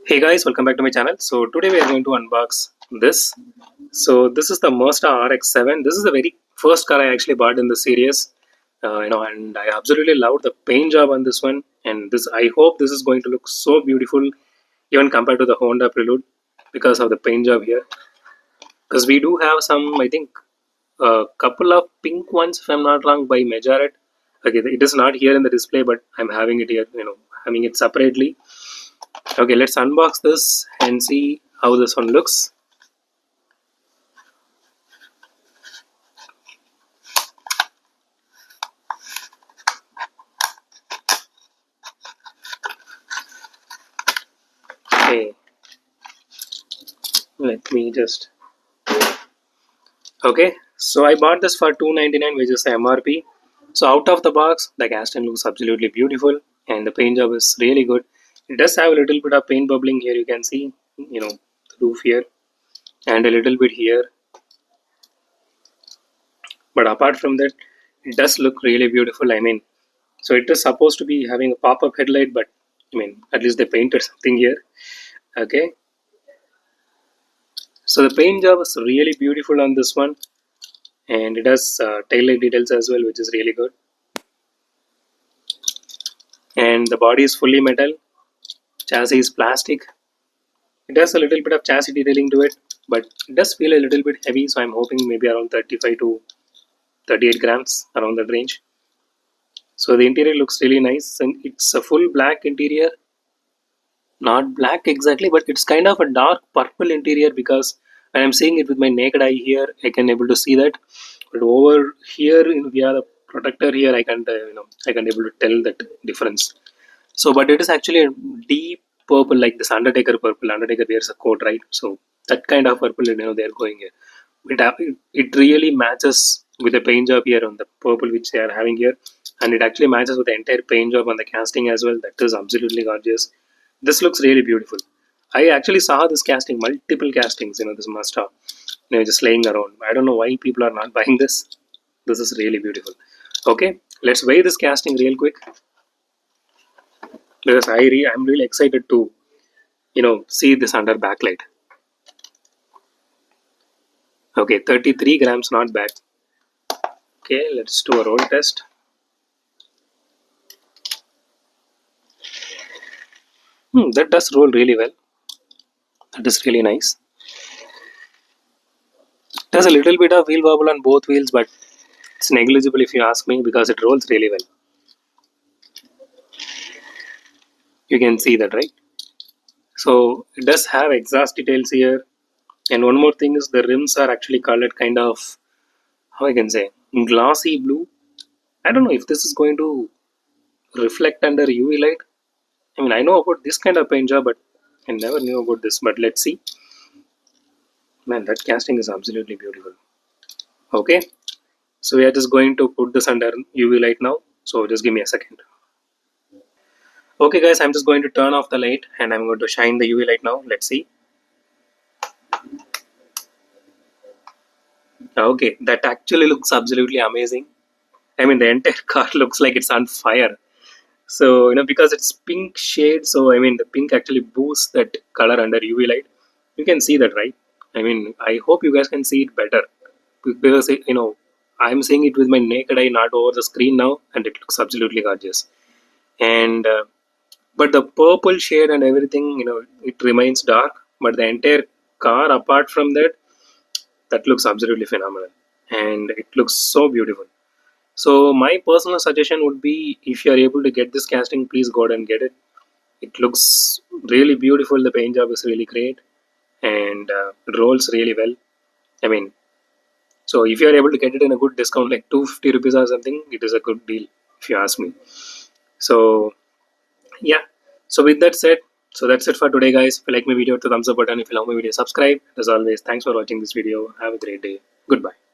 Hey guys, welcome back to my channel. So today we are going to unbox this. So this is the Mazda RX-7. This is the very first car I actually bought in the series. And I absolutely loved the paint job on this one. And this, I hope this is going to look so beautiful, even compared to the Honda Prelude, because of the paint job here. Because we do have some, I think, a couple of pink ones, if I'm not wrong, by Majoret. Okay, it is not here in the display, but I'm having it here. Having it separately. Okay, let's unbox this and see how this one looks. Okay, let me just. Okay, so I bought this for $299, which is the MRP. So out of the box, the casting looks absolutely beautiful, and the paint job is really good. It does have a little bit of paint bubbling here. You can see, the roof here, and a little bit here. But apart from that, it does look really beautiful. I mean, so it is supposed to be having a pop-up headlight, but I mean, at least they painted something here. Okay, so the paint job is really beautiful on this one, and it has tail light details as well, which is really good. And the body is fully metal, chassis is plastic. It has a little bit of chassis detailing to it, but it does feel a little bit heavy, so I'm hoping maybe around 35 to 38 grams, around that range. So the interior looks really nice, and it's a full black interior. Not black exactly, but it's kind of a dark purple interior, because when I'm seeing it with my naked eye here, I can able to see that. But over here, via the protector here, I can't I can able to tell that difference. So but it is actually a deep purple, like this Undertaker purple. Undertaker wears a coat, right? So that kind of purple, they're going here. It really matches with the paint job here on the purple which they are having here, and it actually matches with the entire paint job on the casting as well. That is absolutely gorgeous. This looks really beautiful. I actually saw this casting, multiple castings, this Mazda, just laying around. I don't know why people are not buying this. This is really beautiful. Okay, let's weigh this casting real quick, because I'm really excited to, see this under backlight. Okay, 33 grams, not bad. Okay, let's do a roll test. That does roll really well. That is really nice. There's a little bit of wheel wobble on both wheels, but it's negligible if you ask me, because it rolls really well. You can see that, right? So it does have exhaust details here. And one more thing is the rims are actually colored kind of, how I can say, glossy blue. I don't know if this is going to reflect under UV light. I mean, I know about this kind of paint job, but I never knew about this. But let's see. Man, that casting is absolutely beautiful. Okay, so we are just going to put this under UV light now. So just give me a second. Okay guys, I'm just going to turn off the light and I'm going to shine the UV light now. Let's see. Okay, that actually looks absolutely amazing. I mean, the entire car looks like it's on fire. So, because it's pink shade, so I mean, the pink actually boosts that color under UV light. You can see that, right? I mean, I hope you guys can see it better, because, I'm seeing it with my naked eye, not over the screen now, and it looks absolutely gorgeous. And, but the purple shade and everything, it remains dark, but the entire car, apart from that, that looks absolutely phenomenal, and it looks so beautiful. So my personal suggestion would be, if you are able to get this casting, please go ahead and get it. It looks really beautiful. The paint job is really great, and it rolls really well. I mean, so if you are able to get it in a good discount, like 250 rupees or something, it is a good deal if you ask me. So yeah. So with that said, so that's it for today, guys. If you like my video, hit the thumbs up button. If you love my video, subscribe. As always, thanks for watching this video. Have a great day. Goodbye.